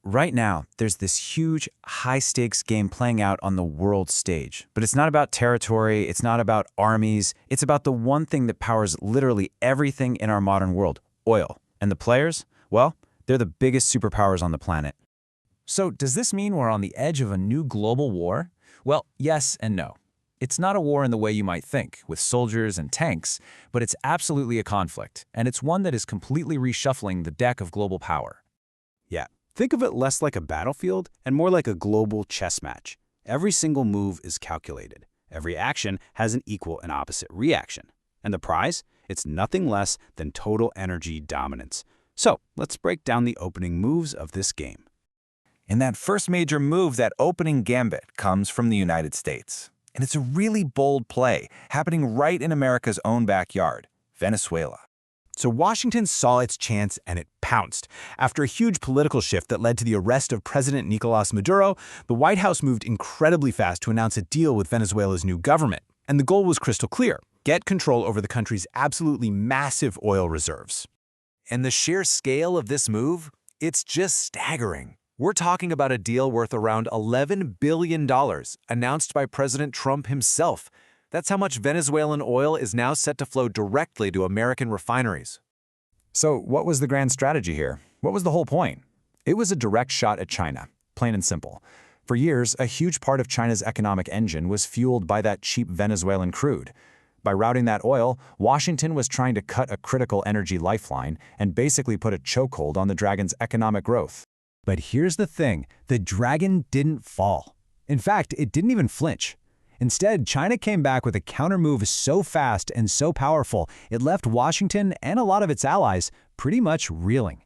Right now, there's this huge, high-stakes game playing out on the world stage. But it's not about territory, it's not about armies, it's about the one thing that powers literally everything in our modern world, oil. And the players? Well, they're the biggest superpowers on the planet. So does this mean we're on the edge of a new global war? Well, yes and no. It's not a war in the way you might think, with soldiers and tanks, but it's absolutely a conflict, and it's one that is completely reshuffling the deck of global power. Yeah, think of it less like a battlefield and more like a global chess match. Every single move is calculated. Every action has an equal and opposite reaction. And the prize? It's nothing less than total energy dominance. So let's break down the opening moves of this game. And that first major move, that opening gambit, comes from the United States. And it's a really bold play, happening right in America's own backyard, Venezuela. So Washington saw its chance and it pounced. After a huge political shift that led to the arrest of President Nicolas Maduro, the White House moved incredibly fast to announce a deal with Venezuela's new government. And the goal was crystal clear: get control over the country's absolutely massive oil reserves. And the sheer scale of this move? It's just staggering. We're talking about a deal worth around $11 billion, announced by President Trump himself. That's how much Venezuelan oil is now set to flow directly to American refineries. So what was the grand strategy here? What was the whole point? It was a direct shot at China, plain and simple. For years, a huge part of China's economic engine was fueled by that cheap Venezuelan crude. By routing that oil, Washington was trying to cut a critical energy lifeline and basically put a chokehold on the dragon's economic growth. But here's the thing, the dragon didn't fall. In fact, it didn't even flinch. Instead, China came back with a countermove so fast and so powerful, it left Washington and a lot of its allies pretty much reeling.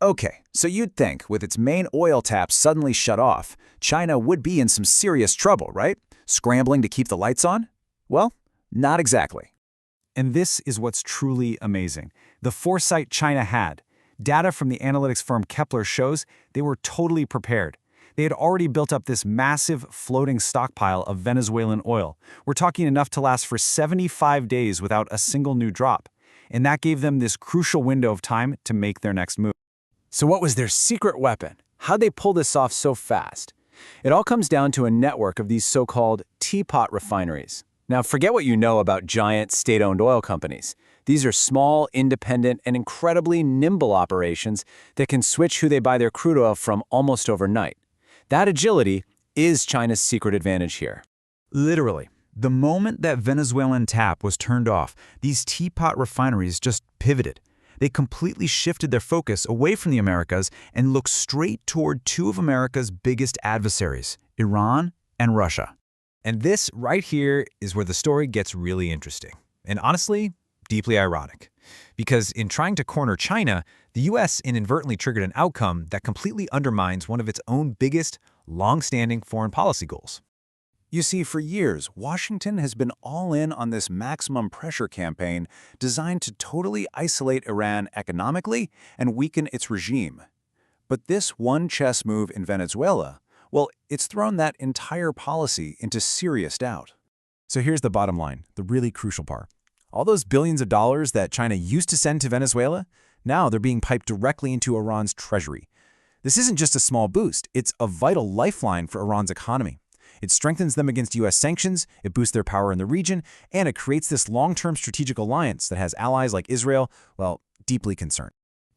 Okay, so you'd think, with its main oil taps suddenly shut off, China would be in some serious trouble, right? Scrambling to keep the lights on? Well, not exactly. And this is what's truly amazing. The foresight China had. Data from the analytics firm Kepler shows they were totally prepared. They had already built up this massive floating stockpile of Venezuelan oil. We're talking enough to last for 75 days without a single new drop. And that gave them this crucial window of time to make their next move. So what was their secret weapon? How'd they pull this off so fast? It all comes down to a network of these so-called teapot refineries. Now, forget what you know about giant state-owned oil companies. These are small, independent, and incredibly nimble operations that can switch who they buy their crude oil from almost overnight. That agility is China's secret advantage here. Literally, the moment that Venezuelan tap was turned off, these teapot refineries just pivoted. They completely shifted their focus away from the Americas and looked straight toward two of America's biggest adversaries, Iran and Russia. And this right here is where the story gets really interesting. And honestly, deeply ironic. Because in trying to corner China, the U.S. inadvertently triggered an outcome that completely undermines one of its own biggest, long-standing foreign policy goals. You see, for years, Washington has been all in on this maximum pressure campaign designed to totally isolate Iran economically and weaken its regime. But this one chess move in Venezuela, well, it's thrown that entire policy into serious doubt. So here's the bottom line, the really crucial part. All those billions of dollars that China used to send to Venezuela, now they're being piped directly into Iran's treasury. This isn't just a small boost, it's a vital lifeline for Iran's economy. It strengthens them against U.S. sanctions, it boosts their power in the region, and it creates this long-term strategic alliance that has allies like Israel, well, deeply concerned.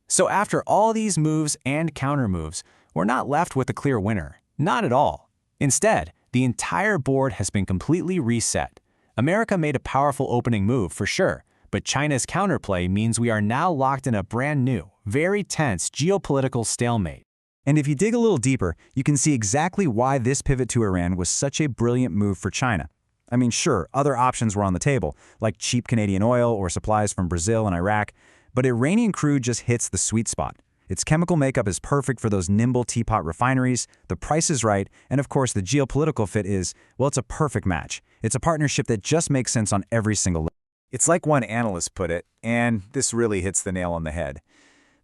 So after all these moves and counter-moves, we're not left with a clear winner. Not at all. Instead, the entire board has been completely reset. America made a powerful opening move for sure, but China's counterplay means we are now locked in a brand new, very tense geopolitical stalemate. And if you dig a little deeper, you can see exactly why this pivot to Iran was such a brilliant move for China. I mean, sure, other options were on the table, like cheap Canadian oil or supplies from Brazil and Iraq, but Iranian crude just hits the sweet spot. Its chemical makeup is perfect for those nimble teapot refineries, the price is right, and of course the geopolitical fit is, well, it's a perfect match. It's a partnership that just makes sense on every single level. It's like one analyst put it, and this really hits the nail on the head.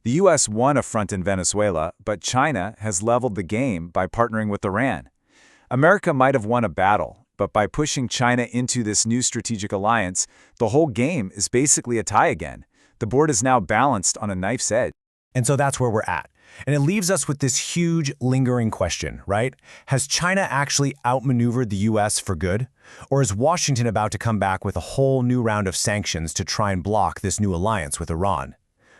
The U.S. won a front in Venezuela, but China has leveled the game by partnering with Iran. America might have won a battle, but by pushing China into this new strategic alliance, the whole game is basically a tie again. The board is now balanced on a knife's edge. And so that's where we're at. And it leaves us with this huge, lingering question, right? Has China actually outmaneuvered the U.S. for good? Or is Washington about to come back with a whole new round of sanctions to try and block this new alliance with Iran?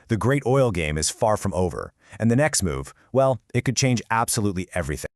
The great oil game is far from over, and the next move, well, it could change absolutely everything.